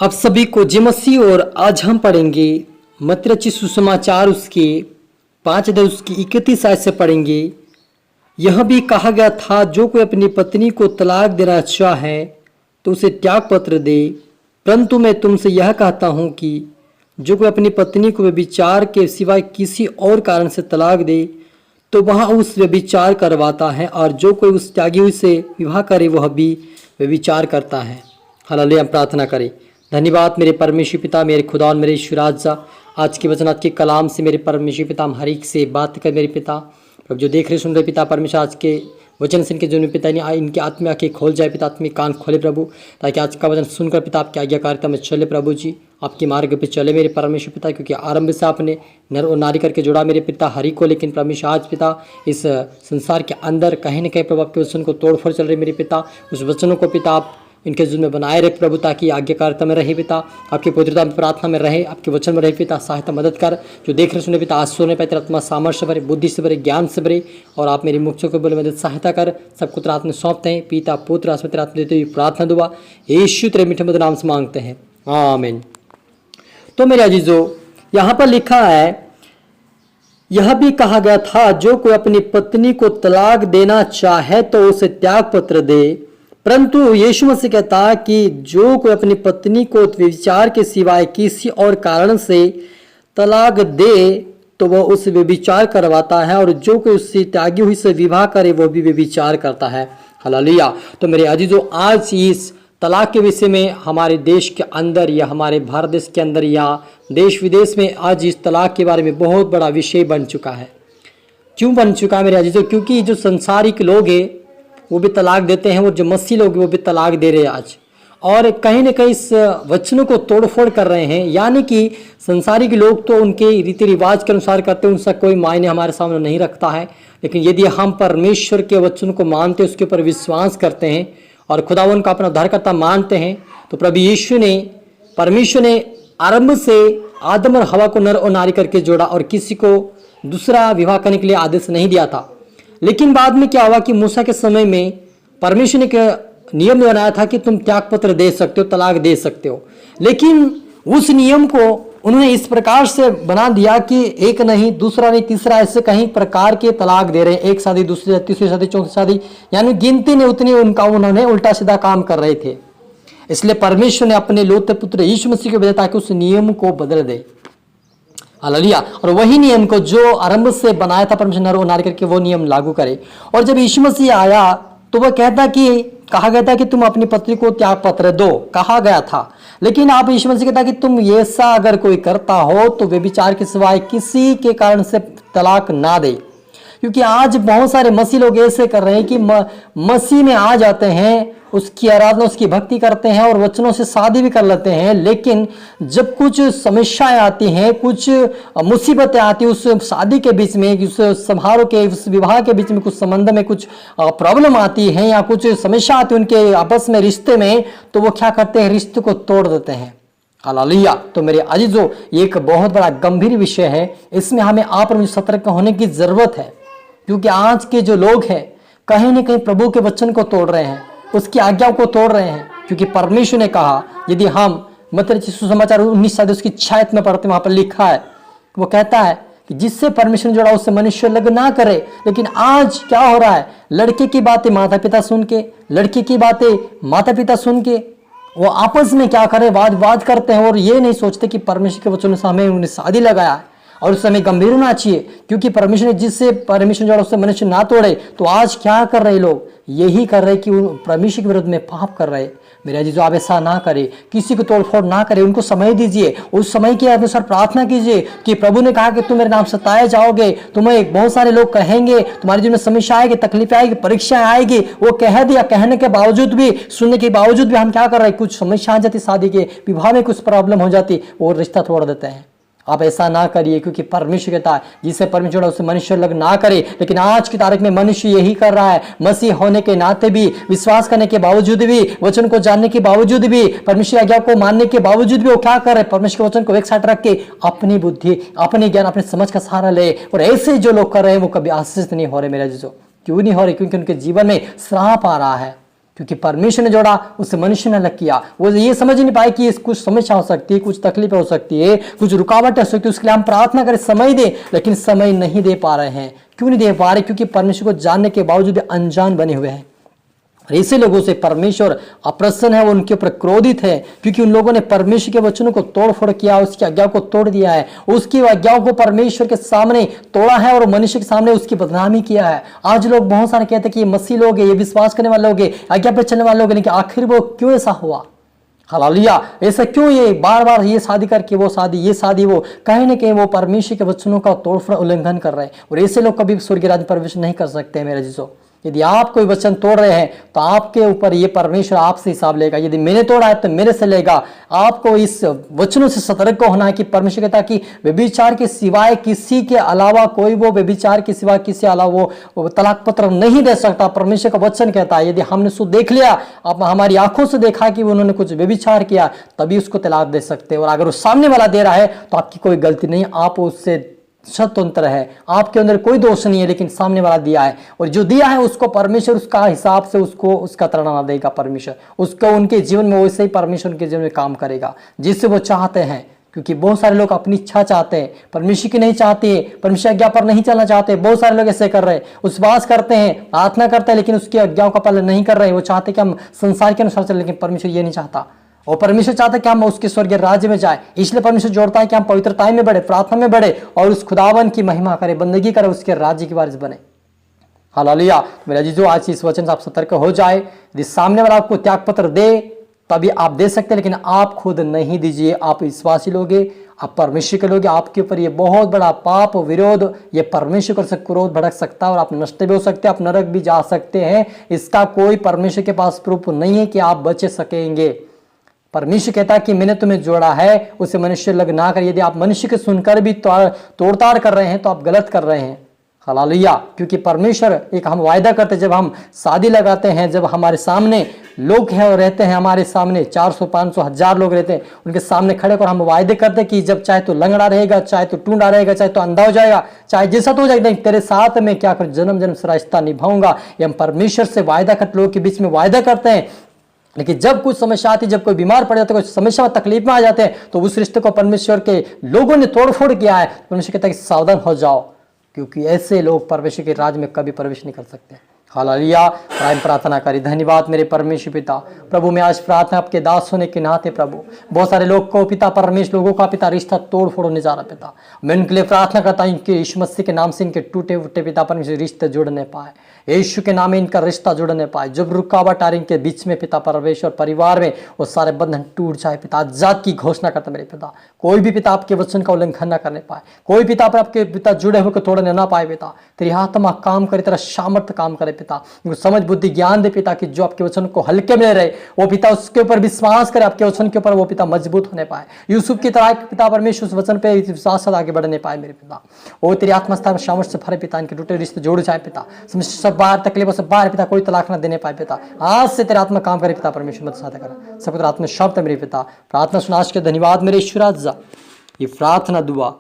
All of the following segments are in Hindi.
आप सभी को जय मसीह। और आज हम पढ़ेंगे मत्ती रचित सुसमाचार उसके 5 अध्याय उसकी 31 आयत से पढ़ेंगे। यह भी कहा गया था, जो कोई अपनी पत्नी को तलाक देना चाहे तो उसे त्याग पत्र दे। परंतु मैं तुमसे यह कहता हूँ कि जो कोई अपनी पत्नी को व्यभिचार के सिवाय किसी और कारण से तलाक दे तो वह उस व्यभिचार करवाता है, और जो कोई उस त्यागी हुई से विवाह करे वह भी व्यभिचार करता है। हालेलुया। हम प्रार्थना करें। धन्यवाद मेरे परमेश्वर पिता, मेरे खुदा और मेरे ईश्वर राजा, आज के वचन आज के कलाम से मेरे परमेश्वर पिता हम हर एक से बात कर मेरे पिता। प्रभु जो देख रहे सुन रहे पिता परमेश्वर, आज के वचन से इनके जो पिता इनकी आत्मा आंखें खोल जाए पिता, आत्मिक कान खोले प्रभु, ताकि आज का वचन सुनकर पिता आपकी आज्ञाकारिता में चले प्रभु जी, आपके मार्ग पे चले मेरे परमेश्वर पिता। क्योंकि आरंभ से आपने नर और नारी करके जोड़ा मेरे पिता हरि को, लेकिन परमेश्वर आज पिता इस संसार के अंदर कहीं न कहीं प्रभु आपके वचन को तोड़फोड़ चल रही मेरे पिता। उस वचनों को पिता आप इनके जुल्म में बनाए रख प्रभु, ताकि आज्ञाकारिता में रहे पिता, आपकी पवित्रता में प्रार्थना में रहे, आपके वचन में रहे पिता। सहायता मदद कर जो देख रहे सुने पिता, आज सोने पे तेरा आत्मा सामर्थ्य भरे, बुद्धि से भरे, ज्ञान से भरे, और आप मेरी मुख्यों को बोले मदद सहायता कर। सबको तेरा हाथ में सौंपते हैं पिता पुत्र आत्मा तेरा हाथ में देते हुए प्रार्थना दुआ यीशु तेरे मीठे मधुर नाम से मांगते हैं, आमीन। तो मेरे अजीजों, यहाँ पर लिखा है, यह भी कहा गया था, जो कोई अपनी पत्नी को तलाक देना चाहे तो उसे त्याग पत्र दे। परंतु यीशु मसीह कहता है कि जो कोई अपनी पत्नी को व्यभिचार के सिवाय किसी और कारण से तलाक दे तो वह उसे व्यभिचार करवाता है, और जो कोई उससे त्यागी हुई से विवाह करे वो भी व्यभिचार करता है। हालेलुया। तो मेरे अजीजों, आज इस तलाक के विषय में हमारे देश के अंदर या हमारे भारत देश के अंदर या देश विदेश में आज इस तलाक के बारे में बहुत बड़ा विषय बन चुका है। क्यों बन चुका है मेरे अजीजों? क्योंकि जो संसारिक लोग हैं वो भी तलाक देते हैं, और जो मसीह लोग वो भी तलाक दे रहे हैं आज, और कहीं ना कहीं इस वचनों को तोड़फोड़ कर रहे हैं। यानी कि संसारिक लोग तो उनके रीति रिवाज के अनुसार करते हैं, उनका कोई मायने हमारे सामने नहीं रखता है। लेकिन यदि हम परमेश्वर के वचन को मानते, उसके ऊपर विश्वास करते हैं और खुदावन का अपना उद्धारकर्ता मानते हैं, तो प्रभु यीशु ने परमेश्वर ने आरंभ से आदम और हवा को नर और नारी करके जोड़ा, और किसी को दूसरा विवाह करने के लिए आदेश नहीं दिया था। लेकिन बाद में क्या हुआ कि मूसा के समय में परमेश्वर ने नियम बनाया था कि तुम त्याग पत्र दे सकते हो, तलाक दे सकते हो। लेकिन उस नियम को उन्होंने इस प्रकार से बना दिया कि एक नहीं, दूसरा नहीं, तीसरा, ऐसे कहीं प्रकार के तलाक दे रहे हैं। एक शादी, दूसरी, तीसरी शादी, चौथी शादी, यानी गिनती नहीं उतनी उन्होंने उल्टा सीधा काम कर रहे थे। इसलिए परमेश्वर ने अपने लोते पुत्र यीशु मसीह को भेजा ताकि उस नियम को बदल दे। हालेलुया। और वही नियम को जो आरंभ से बनाया था परमेश्वर नर और नारी करके, वो नियम लागू करे। और जब यीशु मसीह आया तो वह कहा गया था कि तुम अपनी पत्नी को त्याग पत्र दो, कहा गया था। लेकिन आप यीशु मसीह कहता कि तुम ऐसा अगर कोई करता हो तो व्यभिचार के सिवाय किसी के कारण से तलाक ना दे। क्योंकि आज बहुत सारे मसीह लोग ऐसे कर रहे हैं कि मसीह में आ जाते हैं, उसकी आराधना, उसकी भक्ति करते हैं और वचनों से शादी भी कर लेते हैं, लेकिन जब कुछ समस्याएं आती हैं, कुछ मुसीबतें आती हैं उस शादी के बीच में, उस समारोह के, उस विवाह के बीच में, कुछ संबंध में कुछ प्रॉब्लम आती है या कुछ समस्या आती है उनके आपस में, रिश्ते में, तो वो क्या करते हैं, रिश्ते को तोड़ देते हैं। हालेलुया। तो मेरे अजीजों, ये एक बहुत बड़ा गंभीर विषय है, इसमें हमें आप सतर्क होने की जरूरत है। क्योंकि आज के जो लोग हैं कहीं न कहीं प्रभु के वचन को तोड़ रहे हैं, उसकी आज्ञाओं को तोड़ रहे हैं। क्योंकि परमेश्वर ने कहा, यदि हम मत्ती सुसमाचार 19 अध्याय उसकी 6 आयत में पढ़ते, वहां पर लिखा है, वो कहता है कि जिससे परमेश्वर ने जोड़ा उससे मनुष्य लग ना करे। लेकिन आज क्या हो रहा है, लड़के की बातें माता पिता सुन के, लड़की की बातें माता पिता सुन के वो आपस में क्या करें, वाद करते हैं, और ये नहीं सोचते कि परमेश्वर के वचन से हमें उन्हें शादी लगाया है और उस समय गंभीर होना चाहिए। क्योंकि परमेश्वर ने जिससे परमेश्वर जोड़ा उससे मनुष्य ना तोड़े। तो आज क्या कर रहे लोग, यही कर रहे कि परमेश्वर के विरुद्ध में पाप कर रहे। मेरे अजीजों, आप ऐसा ना करें, किसी को तोड़फोड़ ना करें, उनको समय दीजिए, उस समय के अनुसार प्रार्थना कीजिए कि प्रभु ने कहा कि तुम मेरे नाम सताए जाओगे, तुम्हें बहुत सारे लोग कहेंगे, तुम्हारे जीवन में समस्या आएगी, तकलीफें आएगी, परीक्षाएं आएगी। वो कह दिया, कहने के बावजूद भी, सुनने के बावजूद भी हम क्या कर रहे हैं, कुछ समस्या आ जाती, शादी के विवाह में कुछ प्रॉब्लम हो जाती, वो रिश्ता तोड़ देते हैं। आप ऐसा ना करिए, क्योंकि परमेश्वर कहता है जिसे परमेश्वर उसे मनुष्य लग ना करे। लेकिन आज की तारीख में मनुष्य यही कर रहा है। मसीह होने के नाते भी, विश्वास करने के बावजूद भी, वचन को जानने के बावजूद भी, परमेश्वर आज्ञा को मानने के बावजूद भी वो क्या कर रहे हैं, परमेश्वर के वचन को एक साइड रख के अपनी बुद्धि, अपने ज्ञान, अपने समझ का सहारा ले। और ऐसे जो लोग कर रहे हैं वो कभी आशीषित नहीं हो रहे मेरे जीजो। क्यों नहीं हो रहे? क्योंकि उनके जीवन में श्राप आ रहा है। क्योंकि परमेश्वर ने जोड़ा, उसे मनुष्य ने अलग किया। वो ये समझ नहीं पाए कि कुछ समस्या हो सकती है, कुछ तकलीफें हो सकती है, कुछ रुकावट हो सकती है, उसके लिए हम प्रार्थना करें, समय दे, लेकिन समय नहीं दे पा रहे हैं। क्यों नहीं दे पा रहे? क्योंकि परमेश्वर को जानने के बावजूद अनजान बने हुए हैं। और ऐसे लोगों से परमेश्वर अप्रसन्न है, वो उनके ऊपर क्रोधित है, क्योंकि उन लोगों ने परमेश्वर के वचनों को तोड़फोड़ किया, उसकी आज्ञा को तोड़ दिया है, उसकी आज्ञाओं को परमेश्वर के सामने तोड़ा है और मनुष्य के सामने उसकी बदनामी किया है। आज लोग बहुत सारे कहते हैं कि ये मसीह लोग हैं, ये विश्वास करने वाले लोग हैं, आज्ञा पर चलने वाले लोग हैं, लेकिन आखिर वो क्यों ऐसा हुआ? हालेलुया। ऐसा क्यों? ये बार बार ये शादी करके वो शादी, ये शादी वो, कहीं ना कहीं वो परमेश्वर के वचनों का तोड़फोड़ उल्लंघन कर रहे हैं। और ऐसे लोग कभी स्वर्गीय राज्य में प्रवेश नहीं कर सकते हैं। मेरे जीजो, यदि आप कोई वचन तोड़ रहे हैं तो आपके ऊपर ये परमेश्वर आपसे हिसाब लेगा। यदि मैंने तोड़ा है तो मेरे से लेगा। आपको इस वचनों से सतर्क होना है कि परमेश्वर कहता है कि व्यभिचार के सिवाय किसी के अलावा कोई वो व्यभिचार के सिवाय किसी अलावा वो तलाक पत्र नहीं दे सकता। परमेश्वर का वचन कहता है यदि हमने उसको देख लिया, आप हमारी आंखों से देखा कि उन्होंने कुछ व्यभिचार किया, तभी उसको तलाक दे सकते हैं। और अगर वो सामने वाला दे रहा है तो आपकी कोई गलती नहीं, आप उससे स्वतंत्र है, आपके अंदर कोई दोष नहीं है, लेकिन सामने वाला दिया है और जो दिया है उसको परमेश्वर उसका हिसाब से उसको उसका तड़ना देगा। परमेश्वर उसको उनके जीवन में वैसे ही परमेश्वर उनके जीवन में काम करेगा जिससे वो चाहते हैं। क्योंकि बहुत सारे लोग अपनी इच्छा चाहते हैं, परमेश्वर की नहीं चाहते, परमेश्वर आज्ञा पर नहीं चलना चाहते। बहुत सारे लोग ऐसे कर रहे हैं, उपवास करते हैं, प्रार्थना करते हैं, लेकिन उसकी आज्ञाओं का पालन नहीं कर रहे हैं। वो चाहते कि हम संसार के अनुसार चले, लेकिन परमेश्वर ये नहीं चाहता। और परमेश्वर चाहता है कि हम उसके स्वर्गीय राज्य में जाए। इसलिए परमेश्वर जोड़ता है कि हम पवित्रता में बढ़े, प्रार्थना में बढ़े और उस खुदावन की महिमा करें, बंदगी करें, उसके राज्य की वारिस बने। हालेलुया। मेरा जीजो, आज इस वचन से आप सतर्क हो जाए। यदि सामने वाला आपको त्याग पत्र दे तभी आप दे सकते हैं, लेकिन आप खुद नहीं दीजिए। आप विश्वासी लोगे, आप परमेश्वर के लोगे, आपके ऊपर ये बहुत बड़ा पाप विरोध, ये परमेश्वर से क्रोध भड़क सकता है और आप नष्ट भी हो सकते हैं, आप नरक भी जा सकते हैं। इसका कोई परमेश्वर के पास प्रूफ नहीं है कि आप बच सकेंगे। परमेश्वर कहता है कि मैंने तुम्हें जोड़ा है, उसे मनुष्य लग ना कर। यदि आप मनुष्य के सुनकर भी तोड़ताड़ कर रहे हैं तो आप गलत कर रहे हैं। हालेलुया। क्योंकि परमेश्वर एक हम वायदा करते हैं, जब हम शादी लगाते हैं, जब हमारे सामने लोग हैं और रहते हैं, हमारे सामने 400 500 1000 लोग रहते हैं, उनके सामने खड़े होकर हम वायदे करते हैं कि जब चाहे तो लंगड़ा रहेगा, चाहे तो टूंडा रहेगा, चाहे तो अंधा हो जाएगा, चाहे जैसा तो हो जाएगा, नहीं तेरे साथ में क्या कर जन्म जन्म से रिश्ता निभाऊंगा। ये हम परमेश्वर से वायदा करते, लोगों के बीच में वायदा करते हैं। लेकिन जब कुछ समस्या आती, जब कोई बीमार पड़ जाता है, कोई समस्या तकलीफ में आ जाते हैं, तो उस रिश्ते को परमेश्वर के लोगों ने तोड़फोड़ किया है। परमेश्वर कहता है कि सावधान हो जाओ, क्योंकि ऐसे लोग परमेश्वर के राज में कभी प्रवेश नहीं कर सकते। हालेलुया। प्रार्थना करें। धन्यवाद मेरे परमेश्वर पिता, प्रभु मैं आज प्रार्थना आपके दास होने के नाते प्रभु, बहुत सारे लोग को पिता परमेश्वर लोगों का पिता रिश्ता तोड़ फोड़ होने जा रहा पिता, मैं उनके लिए प्रार्थना करता हूँ कि यीशु मसीह के नाम से इनके टूटे फूटे पिता परमेश्वर रिश्ते जुड़ने पाए, यीशु के नाम में इनका रिश्ता जुड़ने पाए। जब रुकावट आ रही इनके बीच में पिता परमेश्वर परिवार में, वो सारे बंधन टूट जाए पिता। आजाद की घोषणा करता मेरे पिता, कोई भी पिता आपके वचन का उल्लंघन न करने पाए, कोई पिता पर आपके पिता जुड़े हुए को तोड़ने ना पाए पिता। तेरी आत्मा काम करे, तेरा सामर्थ्य काम करे पिता, समझ बुद्धि ज्ञान दे पिता कि जो आपके वचन को हल्के में रहे वो पिता उसके ऊपर विश्वास करे, आपके वचन के ऊपर वो पिता मजबूत होने पाए। यूसुफ की तरह पिता परमेश्वर उस वचन पे विश्वास से आगे बढ़ने पाए मेरे पिता। वो तेरी आत्मा सामर्थ्य से भरे पिता, इनके टूटे रिश्ते जोड़ जाए पिता, समस्या सब बाहर तकलीफों से बाहर पिता, कोई तलाक ना देने पाए पिता। आज से तेरा आत्मा काम करे पिता परमेश्वर, मत साथ कर सब आत्मा शब्द मेरे पिता। प्रार्थना सुना के धन्यवाद मेरे ईश्वर। ये प्रार्थना दुआ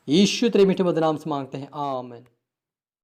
यीशु तेरे मीठे मधुर नाम से मांगते हैं, आमीन।